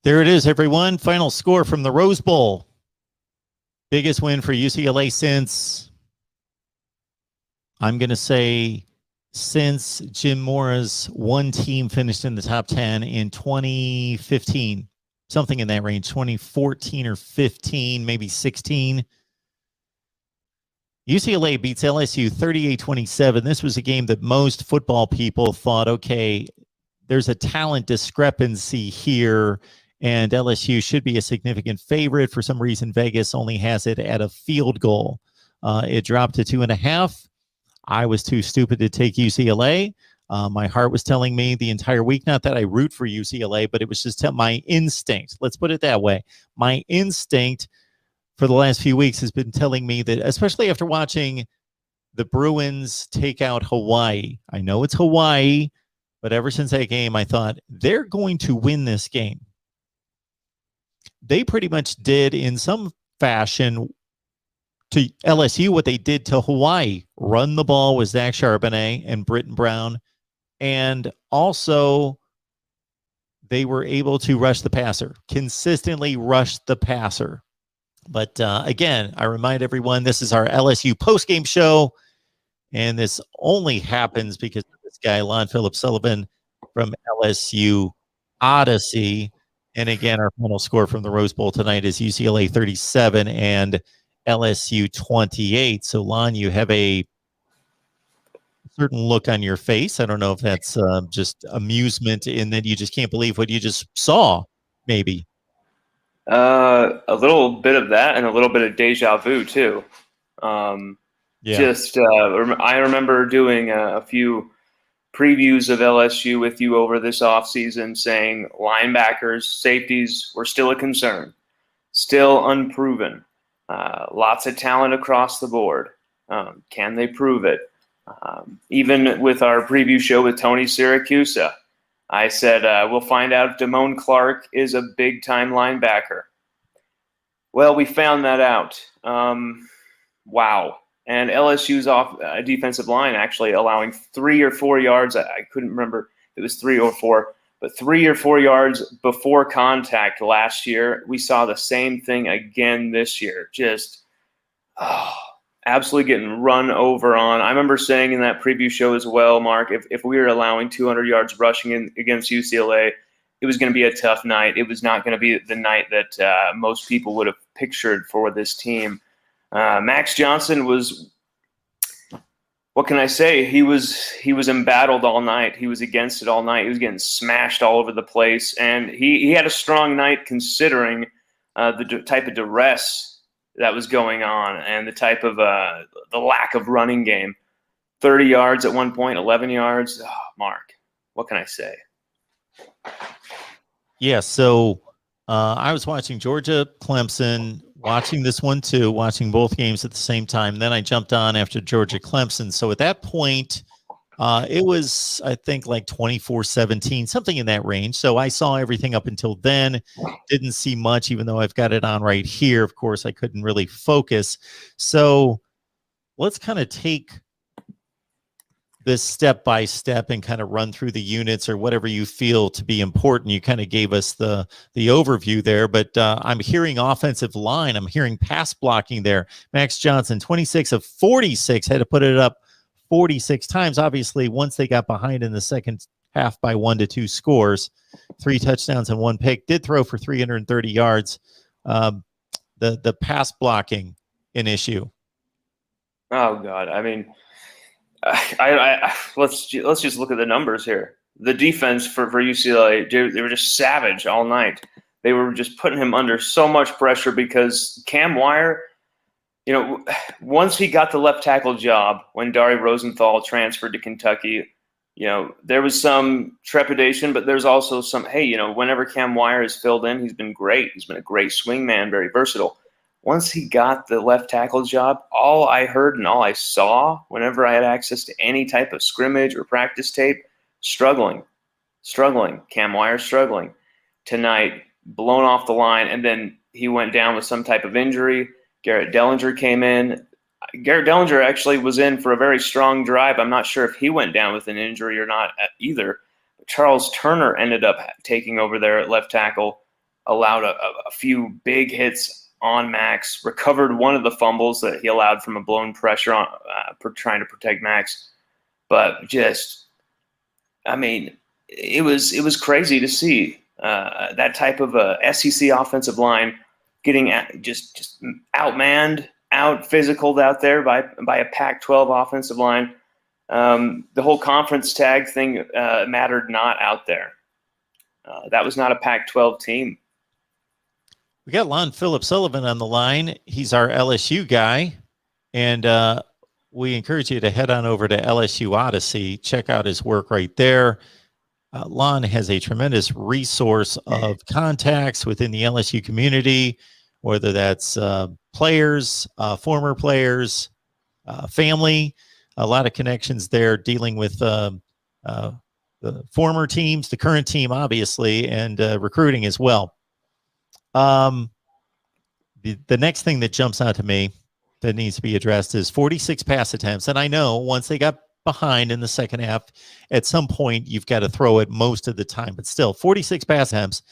There it is, everyone. Final score from the Rose Bowl. Biggest win for UCLA since, I'm going to say, since Jim Mora's one team finished in the top 10 in 2015, something in that range, 2014 or 15, maybe 16. UCLA beats LSU 38-27. This was a game that most football people thought, okay, there's a talent discrepancy here, and LSU should be a significant favorite. For some reason, Vegas only has it at a field goal. It dropped to 2.5. I was too stupid to take UCLA. My heart was telling me the entire week, not that I root for UCLA, but it was just my instinct. Let's put it that way. My instinct for the last few weeks has been telling me that, especially after watching the Bruins take out Hawaii. I know it's Hawaii, but ever since that game, I thought they're going to win this game. They pretty much did in some fashion to LSU what they did to Hawaii. Run the ball with Zach Charbonnet and Britton Brown. And also, they were able to rush the passer, consistently rush the passer. But again, I remind everyone, this is our LSU postgame show, and this only happens because of this guy, Lon Phillips Sullivan from LSU Odyssey. And again, our final score from the Rose Bowl tonight is UCLA 37 and LSU 28. So, Lon, you have a certain look on your face. I don't know if that's just amusement in that you just can't believe what you just saw, maybe. A little bit of that and a little bit of deja vu too. I remember doing a few previews of LSU with you over this offseason saying linebackers, safeties were still a concern, still unproven. Lots of talent across the board. Can they prove it? Even with our preview show with Tony Siracusa, I said, we'll find out if Damone Clark is a big-time linebacker. Well, we found that out. Wow. And LSU's defensive line actually allowing 3 or 4 yards. I couldn't remember if it was 3 or 4, but 3 or 4 yards before contact last year. We saw the same thing again this year. Just absolutely getting run over on. I remember saying in that preview show as well, Mark, if we were allowing 200 yards rushing against UCLA, it was going to be a tough night. It was not going to be the night that most people would have pictured for this team. Max Johnson was, what can I say? He was embattled all night. He was against it all night. He was getting smashed all over the place. And he had a strong night considering the type of duress that was going on and the type of the lack of running game. 30 yards at one point, 11 yards. Oh, Mark, what can I say? Yeah, so I was watching Georgia Clemson, watching this one too, watching both games at the same time. Then I jumped on after Georgia Clemson. So at that point, it was, I think, like 24-17, something in that range. So I saw everything up until then, didn't see much, even though I've got it on right here. Of course, I couldn't really focus. So let's kind of take this step by step and kind of run through the units or whatever you feel to be important. You kind of gave us the overview there, but I'm hearing offensive line. I'm hearing pass blocking there. Max Johnson, 26 of 46, had to put it up 46 times. Obviously, once they got behind in the second half by 1 to 2 scores, 3 touchdowns and 1 pick, did throw for 330 yards. The pass blocking, an issue. Oh God. I mean, let's just look at the numbers here. The defense for UCLA, they were just savage all night. They were just putting him under so much pressure because Cam Wire, once he got the left tackle job when Dari Rosenthal transferred to Kentucky, there was some trepidation, but there's also some, whenever Cam Wire is filled in, he's been great. He's been a great swing man, very versatile. Once he got the left tackle job, all I heard and all I saw whenever I had access to any type of scrimmage or practice tape, struggling. Cam Wire struggling. Tonight, blown off the line, and then he went down with some type of injury. Garrett Dellinger came in. Garrett Dellinger actually was in for a very strong drive. I'm not sure if he went down with an injury or not either. But Charles Turner ended up taking over there at left tackle. allowed a few big hits on Max, recovered one of the fumbles that he allowed from a blown pressure on trying to protect Max. But just, I mean, it was crazy to see that type of SEC offensive line getting just outmanned, out physicaled out there by a Pac-12 offensive line. The whole conference tag thing mattered not out there. That was not a Pac-12 team. We got Lon Phillip Sullivan on the line. He's our LSU guy, and we encourage you to head on over to LSU Odyssey. Check out his work right there. Lon has a tremendous resource of contacts within the LSU community, whether that's players, former players, family, a lot of connections there dealing with the former teams, the current team, obviously, and recruiting as well. The next thing that jumps out to me that needs to be addressed is 46 pass attempts. And I know once they got behind in the second half, at some point you've got to throw it most of the time, but still 46 pass attempts.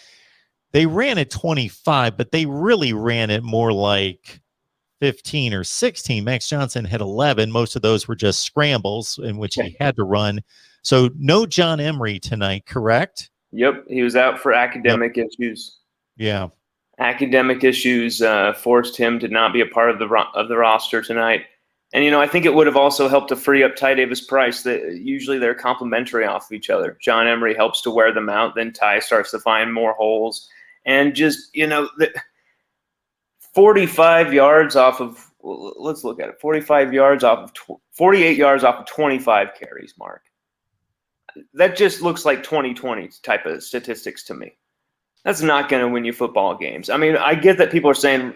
They ran it 25, but they really ran it more like 15 or 16. Max Johnson had 11. Most of those were just scrambles in which he had to run. So no John Emery tonight, correct? Yep, he was out for academic issues. Yeah. Academic issues forced him to not be a part of the roster tonight. And, I think it would have also helped to free up Ty Davis-Price. Usually they're complementary off of each other. John Emery helps to wear them out. Then Ty starts to find more holes. And just, 45 yards off of – let's look at it. 45 yards off of 48 yards off of 25 carries, Mark. That just looks like 2020 type of statistics to me. That's not going to win you football games. I mean, I get that people are saying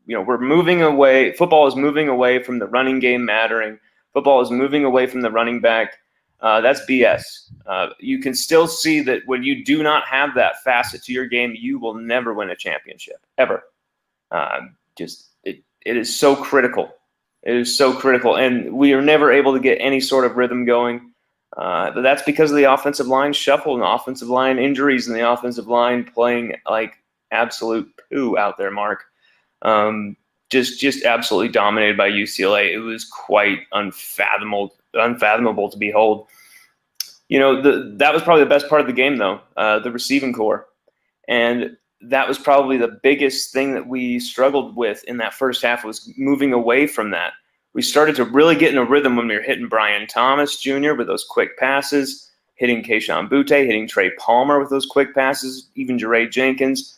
we're moving away. Football is moving away from the running game mattering. Football is moving away from the running back. That's BS. You can still see that when you do not have that facet to your game, you will never win a championship, ever. It is so critical. It is so critical. And we are never able to get any sort of rhythm going. But that's because of the offensive line shuffle and the offensive line injuries and the offensive line playing like absolute poo out there, Mark. Just absolutely dominated by UCLA. It was quite unfathomable to behold. That was probably the best part of the game, though, the receiving core. And that was probably the biggest thing that we struggled with in that first half, was moving away from that. We started to really get in a rhythm when we were hitting Brian Thomas Jr. with those quick passes, hitting Kayshon Boutte, hitting Trey Palmer with those quick passes, even Jeray Jenkins.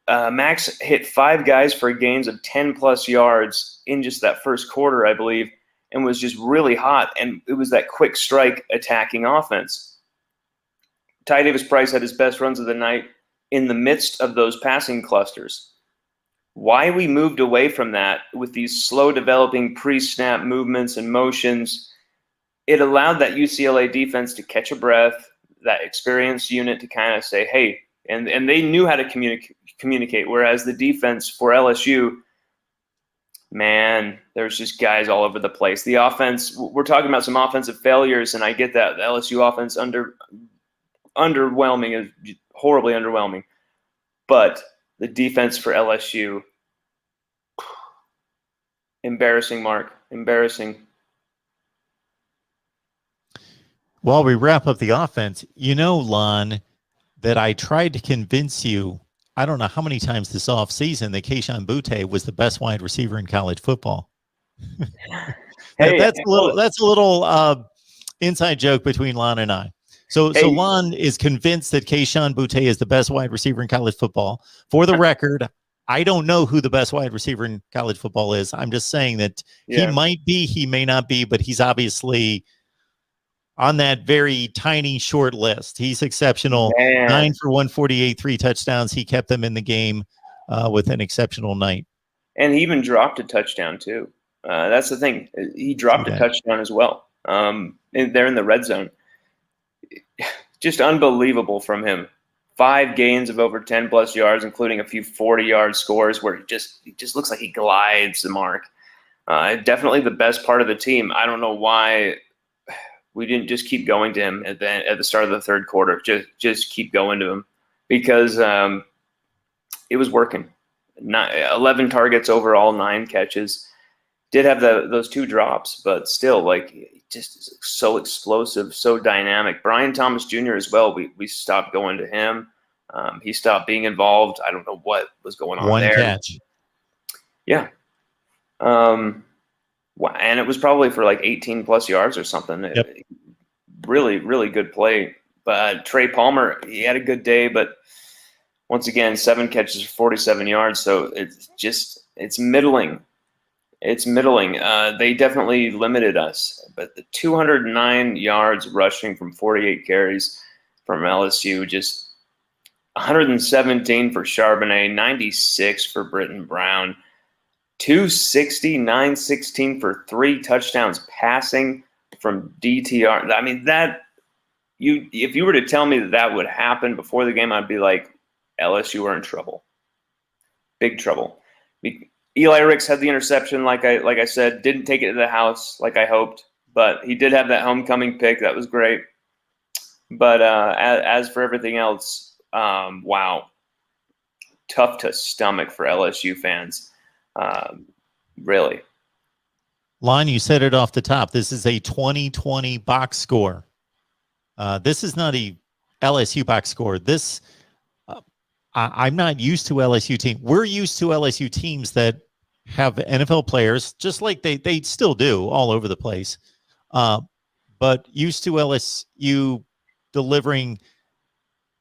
Max hit 5 guys for gains of 10-plus yards in just that first quarter, I believe, and was just really hot. And it was that quick strike attacking offense. Ty Davis-Price had his best runs of the night in the midst of those passing clusters. Why we moved away from that with these slow developing pre-snap movements and motions, it allowed that UCLA defense to catch a breath, that experienced unit to kind of say, hey, and they knew how to communicate, whereas the defense for LSU, man, there's just guys all over the place. The offense, we're talking about some offensive failures, and I get that. The LSU offense underwhelming, is horribly underwhelming. But the defense for LSU, embarrassing, Mark, embarrassing. While we wrap up the offense, Lon, that I tried to convince you, I don't know how many times this offseason, that Kayshon Boutte was the best wide receiver in college football. That's a little inside joke between Lon and I. So Lon is convinced that Kayshon Boutte is the best wide receiver in college football. For the record, I don't know who the best wide receiver in college football is. I'm just saying that he might be, he may not be, but he's obviously on that very tiny, short list. He's exceptional. Man. 9 for 148, 3 touchdowns. He kept them in the game with an exceptional night. And he even dropped a touchdown, too. That's the thing. He dropped a touchdown as well. They're in the red zone. Just unbelievable from him. 5 gains of over 10-plus yards, including a few 40-yard scores where he just looks like he glides the mark. Definitely the best part of the team. I don't know why we didn't just keep going to him at the start of the third quarter. Just keep going to him, because it was working. 11 targets overall, 9 catches. Did have those 2 drops, but still, like, just so explosive, so dynamic. Brian Thomas Jr. as well. We stopped going to him. He stopped being involved. I don't know what was going on there. 1 catch. Yeah. And it was probably for like 18 plus yards or something. Yep. Really, really good play. But Trey Palmer, he had a good day, but once again, 7 catches for 47 yards. So it's middling. It's middling. They definitely limited us. But the 209 yards rushing from 48 carries from LSU, just 117 for Charbonnet, 96 for Britton Brown, 260, 916 for 3 touchdowns passing from DTR. I mean, if you were to tell me that would happen before the game, I'd be like, LSU are in trouble. Big trouble. Eli Ricks had the interception, like I said, didn't take it to the house like I hoped, but he did have that homecoming pick. That was great. But as for everything else, wow. Tough to stomach for LSU fans. Really. Lon, you said it off the top. This is a 2020 box score. This is not a LSU box score. This, I'm not used to LSU team. We're used to LSU teams that have NFL players, just like they still do all over the place. But used to LSU delivering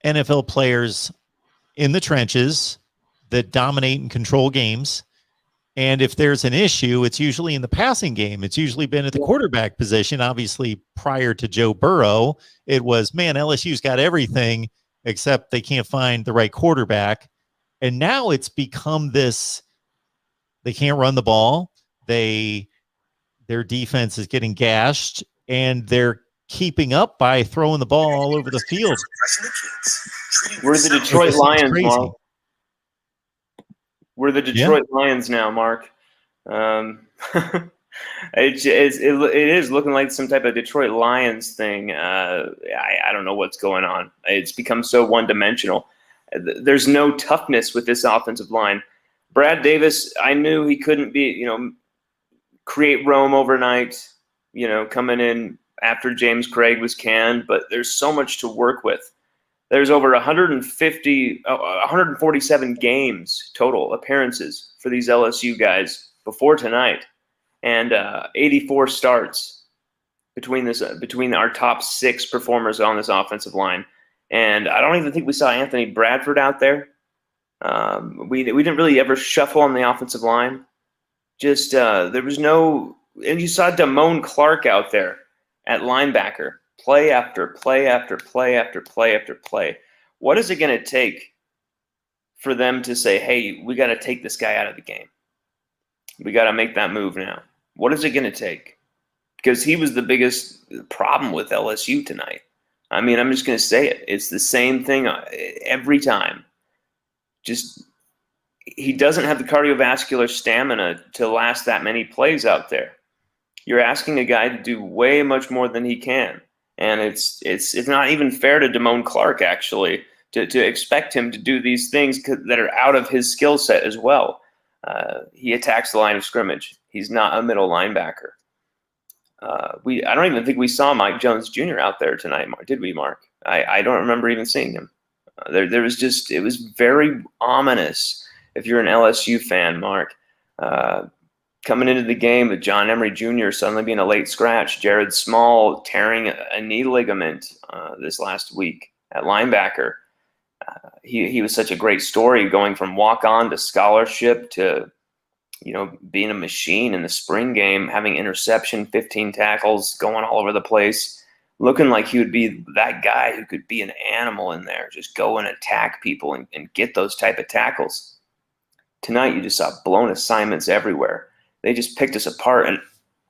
NFL players in the trenches that dominate and control games. And if there's an issue, it's usually in the passing game. It's usually been at the quarterback position. Obviously, prior to Joe Burrow, it was, man, LSU's got everything except they can't find the right quarterback. And now it's become this, they can't run the ball. Their defense is getting gashed, and they're keeping up by throwing the ball all over the field. We're the Detroit Lions, Mark. We're the Detroit Lions now, Mark. It is looking like some type of Detroit Lions thing. I don't know what's going on. It's become so one-dimensional. There's no toughness with this offensive line. Brad Davis, I knew he couldn't be, create Rome overnight, coming in after James Craig was canned, but there's so much to work with. There's over 147 games total appearances for these LSU guys before tonight, and 84 starts between our top 6 performers on this offensive line. And I don't even think we saw Anthony Bradford out there. We didn't really ever shuffle on the offensive line. Just there was no, and you saw Damone Clark out there at linebacker, play after play after play after play after play. What is it going to take for them to say, hey, we got to take this guy out of the game? We got to make that move now. What is it going to take? Because he was the biggest problem with LSU tonight. I mean, I'm just going to say it. It's the same thing every time. Just, he doesn't have the cardiovascular stamina to last that many plays out there. You're asking a guy to do way much more than he can. And it's not even fair to Damone Clark, actually, to expect him to do these things that are out of his skill set as well. He attacks the line of scrimmage. He's not a middle linebacker. I don't even think we saw Mike Jones Jr. out there tonight, did we, Mark? I don't remember even seeing him. There was just, it was very ominous if you're an LSU fan, Mark. Coming into the game with John Emery Jr. suddenly being a late scratch, Jared Small tearing a knee ligament this last week at linebacker. He was such a great story, going from walk-on to scholarship to, being a machine in the spring game, having interception, 15 tackles, going all over the place, looking like he would be that guy who could be an animal in there, just go and attack people and get those type of tackles. Tonight, you just saw blown assignments everywhere. They just picked us apart. And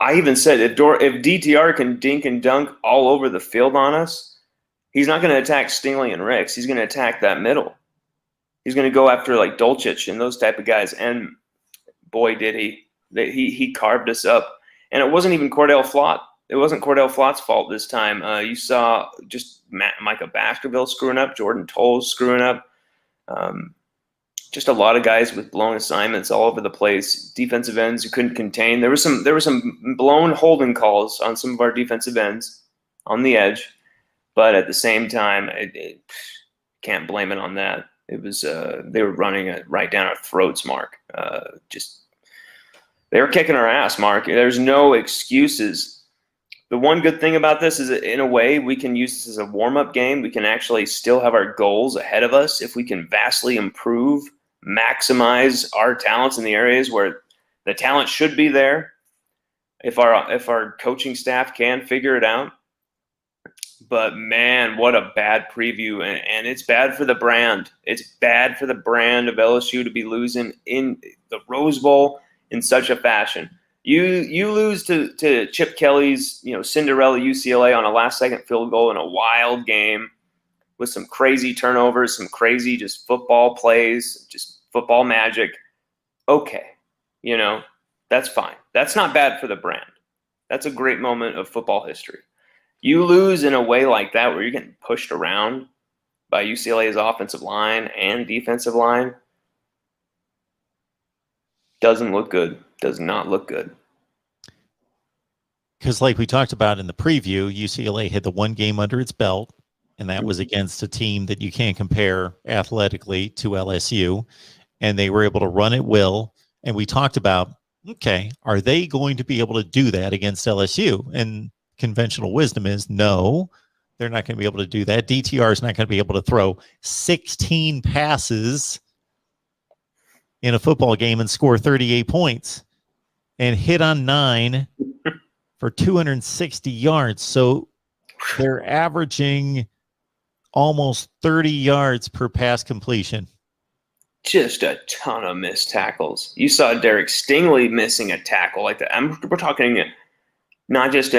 I even said, if DTR can dink and dunk all over the field on us, he's not going to attack Stingley and Ricks. He's going to attack that middle. He's going to go after like Dolchich and those type of guys. And boy, did he. He carved us up. And it wasn't even Cordell Flott. It wasn't Cordell Flott's fault this time. You saw just Micah Baskerville screwing up, Jordan Toles screwing up. just a lot of guys with blown assignments all over the place. Defensive ends who couldn't contain. There were some blown holding calls on some of our defensive ends on the edge, but at the same time, can't blame it on that. It was they were running it right down our throats, Mark. They were kicking our ass, Mark. There's no excuses. The one good thing about this is, in a way, we can use this as a warm-up game. We can actually still have our goals ahead of us if we can vastly improve, maximize our talents in the areas where the talent should be there. If our coaching staff can figure it out. But man, what a bad preview, and it's bad for the brand. It's bad for the brand of LSU to be losing in the Rose Bowl in such a fashion. You lose to Chip Kelly's Cinderella UCLA on a last-second field goal in a wild game with some crazy turnovers, some crazy just football plays, just football magic. Okay, that's fine. That's not bad for the brand. That's a great moment of football history. You lose in a way like that where you're getting pushed around by UCLA's offensive line and defensive line. Doesn't look good. Does not look good. Because like we talked about in the preview, UCLA had the one game under its belt, and that was against a team that you can't compare athletically to LSU, and they were able to run at will. And we talked about, okay, are they going to be able to do that against LSU? And conventional wisdom is no, they're not going to be able to do that. DTR is not going to be able to throw 16 passes in a football game and score 38 points and hit on 9 for 260 yards. So they're averaging almost 30 yards per pass completion. Just a ton of missed tackles. You saw Derek Stingley missing a tackle like that. We're talking not just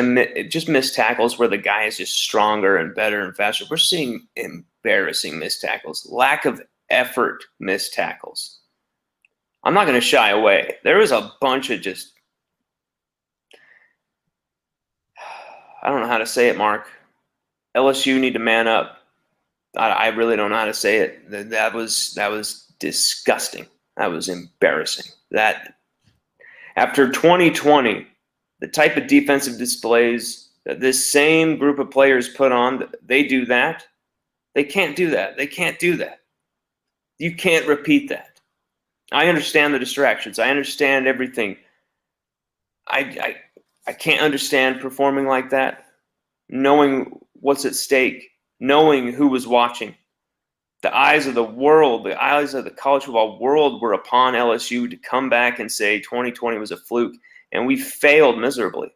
missed tackles where the guy is just stronger and better and faster. We're seeing embarrassing missed tackles, lack of effort missed tackles. I'm not going to shy away. There was a bunch of just, I don't know how to say it, Mark. LSU need to man up. I really don't know how to say it. That was disgusting. That was embarrassing. That after 2020, the type of defensive displays that this same group of players put on, they do that. They can't do that. They can't do that. You can't repeat that. I understand the distractions. I understand everything. I can't understand performing like that, knowing what's at stake, knowing who was watching. The eyes of the world, the eyes of the college football world were upon LSU to come back and say 2020 was a fluke, and we failed miserably.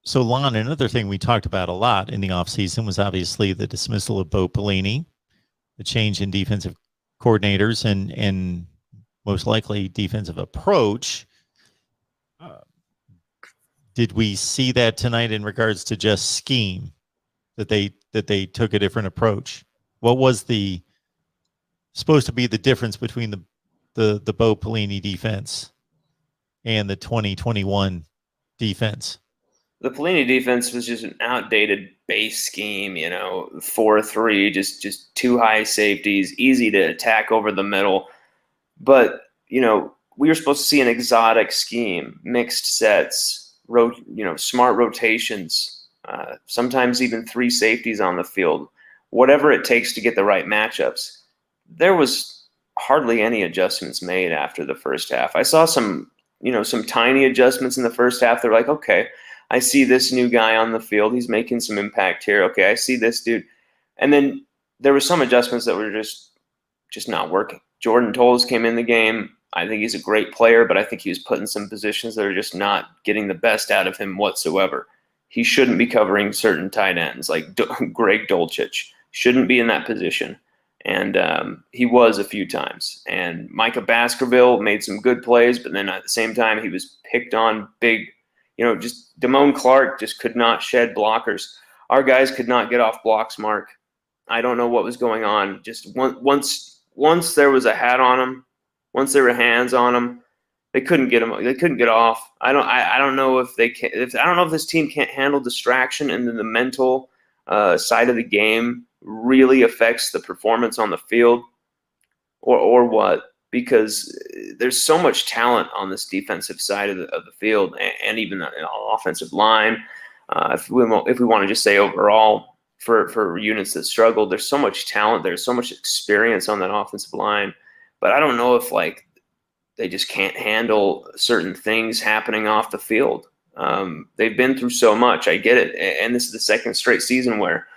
So, Lon, another thing we talked about a lot in the offseason was obviously the dismissal of Bo Pelini, the change in defensive coordinators, and most likely defensive approach. Did we see that tonight in regards to just scheme, that they took a different approach? What was supposed to be the difference between the Bo Pelini defense and the 2021 defense? The Pelini defense was just an outdated base scheme, 4-3, just two high safeties, easy to attack over the middle. But, we were supposed to see an exotic scheme, mixed sets, smart rotations, sometimes even 3 safeties on the field, whatever it takes to get the right matchups. There was hardly any adjustments made after the first half. I saw some tiny adjustments in the first half. They're like, okay, I see this new guy on the field. He's making some impact here. Okay, I see this dude. And then there were some adjustments that were just not working. Jordan Toles came in the game. I think he's a great player, but I think he was put in some positions that are just not getting the best out of him whatsoever. He shouldn't be covering certain tight ends, like Greg Dulcich. Shouldn't be in that position. And he was a few times. And Micah Baskerville made some good plays, but then at the same time, he was picked on big. Just Damone Clark just could not shed blockers. Our guys could not get off blocks, Mark. I don't know what was going on. Just once there was a hat on them, once there were hands on them, they couldn't get them. They couldn't get off. I don't know if they can. I don't know if this team can't handle distraction, and then the mental side of the game really affects the performance on the field. or what? Because there's so much talent on this defensive side of the field, and even on the offensive line. If we want to just say overall, for units that struggle, there's so much talent, there's so much experience on that offensive line. But I don't know if they just can't handle certain things happening off the field. They've been through so much. I get it, and this is the second straight season where,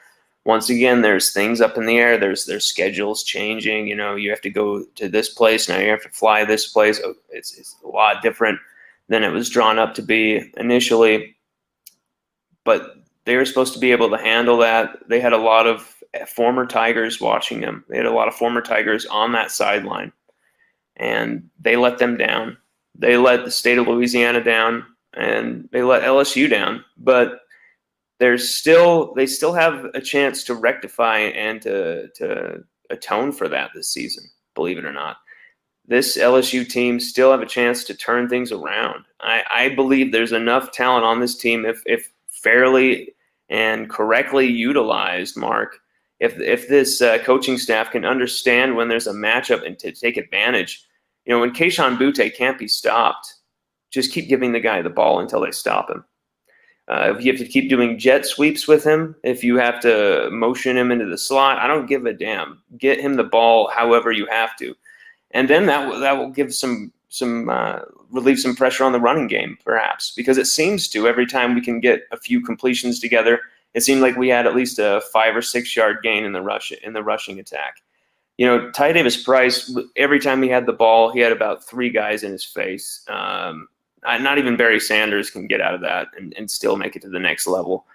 once again, there's things up in the air. There's schedules changing. You have to go to this place now. You have to fly this place. It's a lot different than it was drawn up to be initially. But they were supposed to be able to handle that. They had a lot of former Tigers watching them. They had a lot of former Tigers on that sideline, and they let them down. They let the state of Louisiana down, and they let LSU down. But they still have a chance to rectify and to atone for that this season, believe it or not. This LSU team still have a chance to turn things around. I believe there's enough talent on this team if fairly and correctly utilized, Mark. If this coaching staff can understand when there's a matchup and to take advantage, when Kayshon Boutte can't be stopped, just keep giving the guy the ball until they stop him. If you have to keep doing jet sweeps with him, if you have to motion him into the slot, I don't give a damn. Get him the ball however you have to, and then that will give some relieve some pressure on the running game, perhaps, because it seems to every time we can get a few completions together, it seemed like we had at least a 5 or 6 yard gain in the rushing attack. Ty Davis Price, every time he had the ball, he had about 3 guys in his face. Not even Barry Sanders can get out of that and still make it to the next level,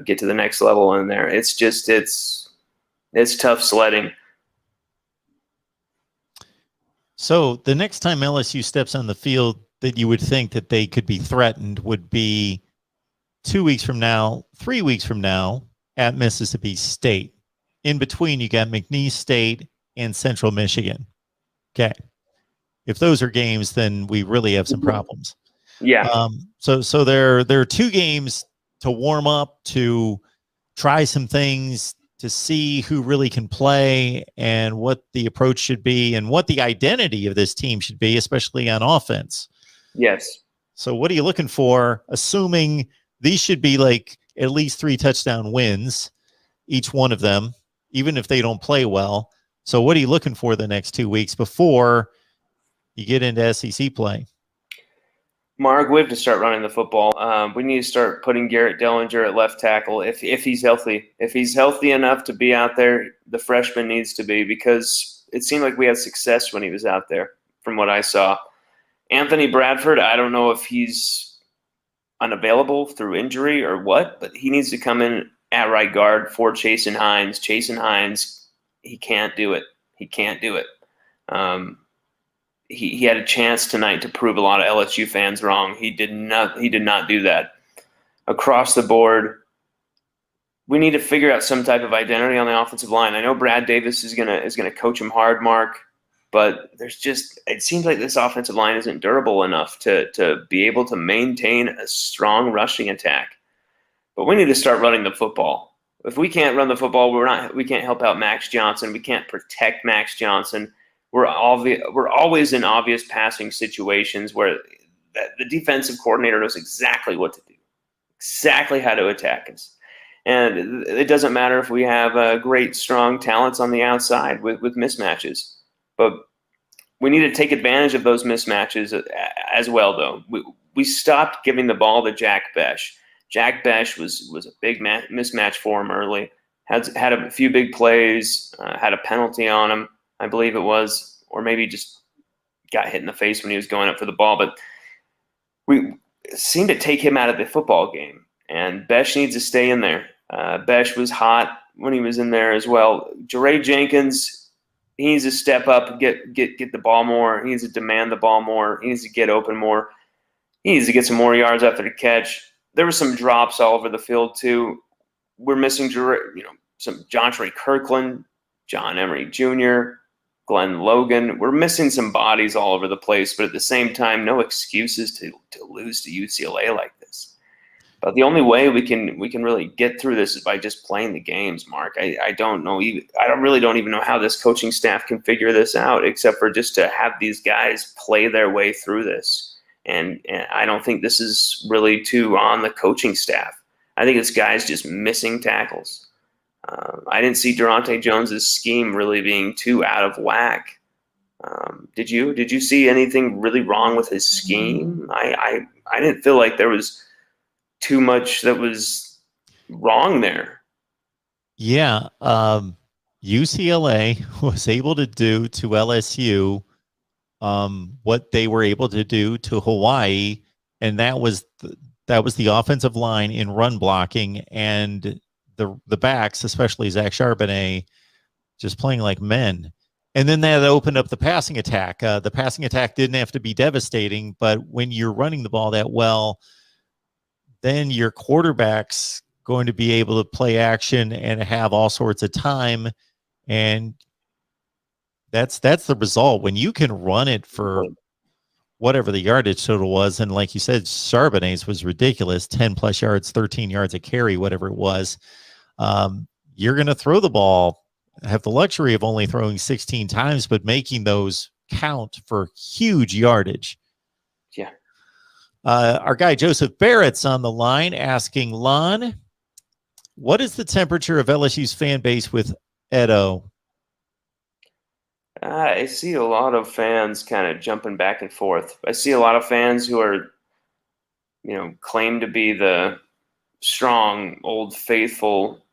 get to the next level in there. It's just, it's tough sledding. So the next time LSU steps on the field that you would think that they could be threatened would be 2 weeks from now, 3 weeks from now at Mississippi State. In between, you got McNeese State and Central Michigan. Okay. If those are games, then we really have some problems. Yeah. So there are 2 games to warm up, to try some things, to see who really can play and what the approach should be and what the identity of this team should be, especially on offense. Yes. So what are you looking for, assuming these should be like at least 3 touchdown wins, each one of them, even if they don't play well? So what are you looking for the next 2 weeks before you get into SEC play? Mark, we have to start running the football. We need to start putting Garrett Dellinger at left tackle if he's healthy. If he's healthy enough to be out there, the freshman needs to be, because it seemed like we had success when he was out there from what I saw. Anthony Bradford, I don't know if he's unavailable through injury or what, but he needs to come in at right guard for Chasen Hines. Chasen Hines, he can't do it. He can't do it. He had a chance tonight to prove a lot of LSU fans wrong. He did not do that. Across the board, we need to figure out some type of identity on the offensive line. I know Brad Davis is gonna coach him hard, Mark, but it seems like this offensive line isn't durable enough to be able to maintain a strong rushing attack. But we need to start running the football. If we can't run the football, we can't help out Max Johnson. We can't protect Max Johnson. We're always in obvious passing situations where the defensive coordinator knows exactly what to do, exactly how to attack us. And it doesn't matter if we have great, strong talents on the outside with mismatches. But we need to take advantage of those mismatches as well, though. We stopped giving the ball to Jack Besh. Jack Besh was a big mismatch for him early. Had a few big plays, had a penalty on him, I believe it was, or maybe just got hit in the face when he was going up for the ball. But we seemed to take him out of the football game, and Besh needs to stay in there. Besh was hot when he was in there as well. Jeray Jenkins, he needs to step up, get the ball more. He needs to demand the ball more. He needs to get open more. He needs to get some more yards after the catch. There were some drops all over the field too. We're missing some Jontre Kirkland, John Emery Jr., Glenn Logan. We're missing some bodies all over the place, but at the same time, no excuses to lose to UCLA like this. But the only way we can really get through this is by just playing the games, Mark. I don't know really don't even know how this coaching staff can figure this out, except for just to have these guys play their way through this. And I don't think this is really too on the coaching staff. I think it's guys just missing tackles. I didn't see Durante Jones's scheme really being too out of whack. Did you see anything really wrong with his scheme? I didn't feel like there was too much that was wrong there. Yeah. UCLA was able to do to LSU what they were able to do to Hawaii, and that was the offensive line in run blocking, and the backs, especially Zach Charbonnet, just playing like men. And then that opened up the passing attack. The passing attack didn't have to be devastating, but when you're running the ball that well, then your quarterback's going to be able to play action and have all sorts of time. And that's the result. When you can run it for whatever the yardage total was, and like you said, Charbonnet's was ridiculous, 10 plus yards, 13 yards a carry, whatever it was. You're going to throw the ball, have the luxury of only throwing 16 times, but making those count for huge yardage. Yeah. Our guy Joseph Barrett's on the line asking, Lon, what is the temperature of LSU's fan base with Edo? I see a lot of fans kind of jumping back and forth. I see a lot of fans who are, claim to be the strong, old, faithful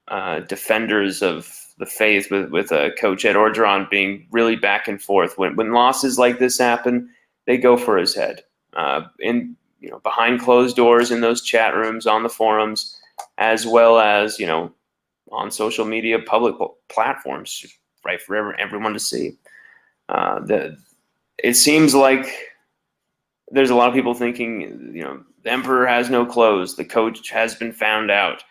defenders of the faith with Coach Ed Orgeron being really back and forth. When losses like this happen, they go for his head. Behind closed doors in those chat rooms, on the forums, as well as, on social media, public platforms, right, for everyone to see. It seems like there's a lot of people thinking, the emperor has no clothes. The coach has been found out.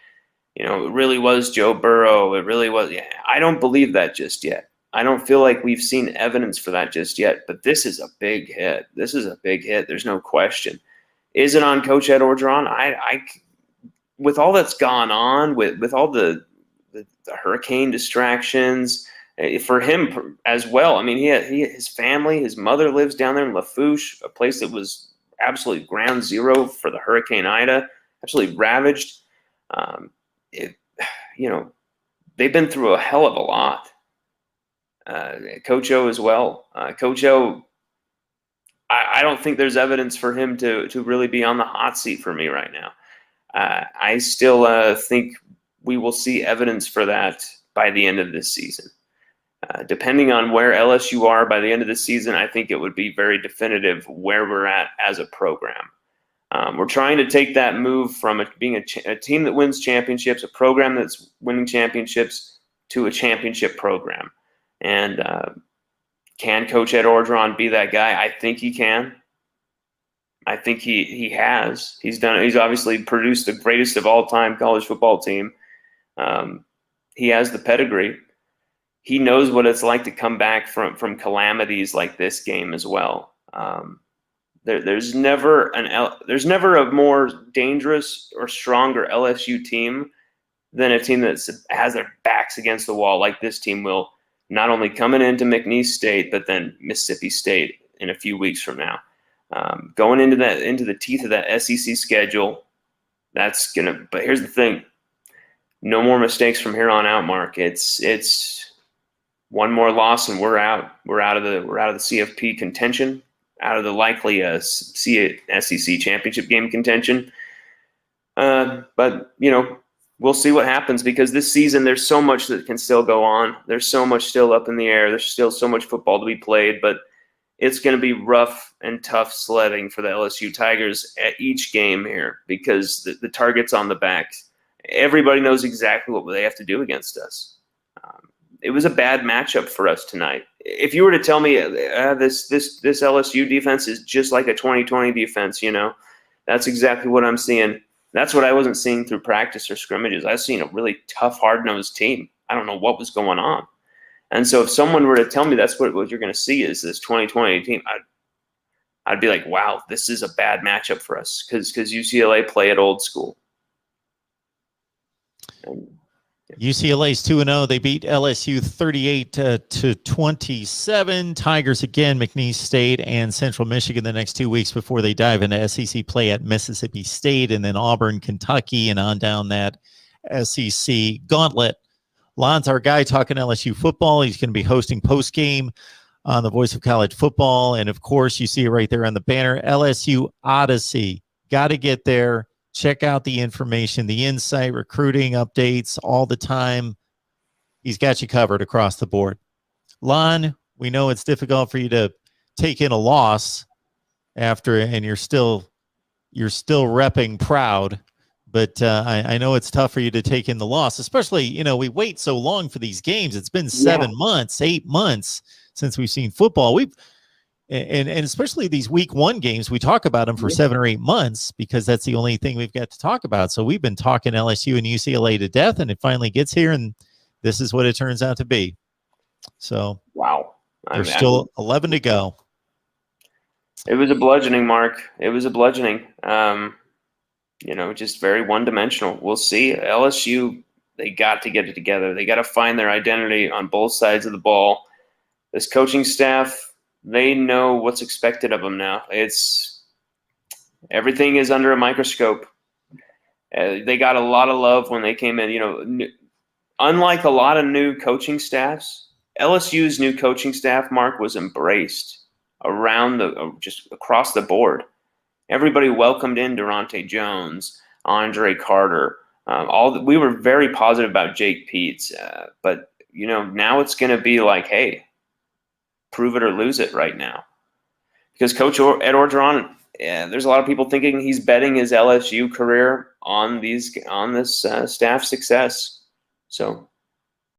It really was Joe Burrow. It really was. Yeah, I don't believe that just yet. I don't feel like we've seen evidence for that just yet. But this is a big hit. This is a big hit. There's no question. Is it on Coach Ed Orgeron? I with all that's gone on, with all the hurricane distractions, for him as well. I mean, his family, his mother lives down there in Lafourche, a place that was absolutely ground zero for the Hurricane Ida, absolutely ravaged. They've been through a hell of a lot. Coach O as well. Coach O, I don't think there's evidence for him to really be on the hot seat for me right now. I still think we will see evidence for that by the end of this season. Depending on where LSU are by the end of the season, I think it would be very definitive where we're at as a program. We're trying to take that move from being a team that wins championships, a program that's winning championships, to a championship program. And can Coach Ed Orgeron be that guy? I think he can. I think he has. He's done it. He's obviously produced the greatest of all time college football team. He has the pedigree. He knows what it's like to come back from calamities like this game as well. There's never a more dangerous or stronger LSU team than a team that has their backs against the wall like this team will, not only coming into McNeese State, but then Mississippi State in a few weeks from now. Going into the teeth of that SEC schedule, but here's the thing. No more mistakes from here on out, Mark. It's one more loss and we're out. We're out of the CFP contention, out of the likely SEC championship game contention. But we'll see what happens, because this season there's so much that can still go on. There's so much still up in the air. There's still so much football to be played, but it's going to be rough and tough sledding for the LSU Tigers at each game here, because the target's on the back. Everybody knows exactly what they have to do against us. It was a bad matchup for us tonight. If you were to tell me this LSU defense is just like a 2020 defense, that's exactly what I'm seeing. That's what I wasn't seeing through practice or scrimmages. I was seeing a really tough, hard-nosed team. I don't know what was going on. And so if someone were to tell me that's what you're going to see is this 2020 team, I'd be like, wow, this is a bad matchup for us, because UCLA play at old school. And, UCLA's 2-0. They beat LSU 38-27. Tigers again, McNeese State and Central Michigan the next 2 weeks before they dive into SEC play at Mississippi State, and then Auburn, Kentucky, and on down that SEC gauntlet. Lon's our guy talking LSU football. He's going to be hosting post-game on the Voice of College Football. And, of course, you see it right there on the banner, LSU Odyssey. Got to get there. Check out the information, the insight, recruiting updates all the time. He's got you covered across the board. Lon, we know it's difficult for you to take in a loss after, and you're still repping proud. But I know it's tough for you to take in the loss, especially, we wait so long for these games. It's been 7 months, 8 months since we've seen football. And especially these week 1 games, we talk about them for 7 or 8 months because that's the only thing we've got to talk about. So we've been talking LSU and UCLA to death, and it finally gets here, and this is what it turns out to be. So wow, there's still 11 to go. It was a bludgeoning, Mark. It was a bludgeoning. Just very one-dimensional. We'll see. LSU, they got to get it together. They got to find their identity on both sides of the ball. This coaching staff, they know what's expected of them now. Everything is under a microscope. They got a lot of love when they came in. Unlike a lot of new coaching staffs, LSU's new coaching staff, Mark, was embraced just across the board. Everybody welcomed in Durante Jones, Andre Carter. We were very positive about Jake Peets, but now it's going to be like, hey, prove it or lose it right now, because Coach Ed Orgeron, there's a lot of people thinking he's betting his LSU career on this staff success. So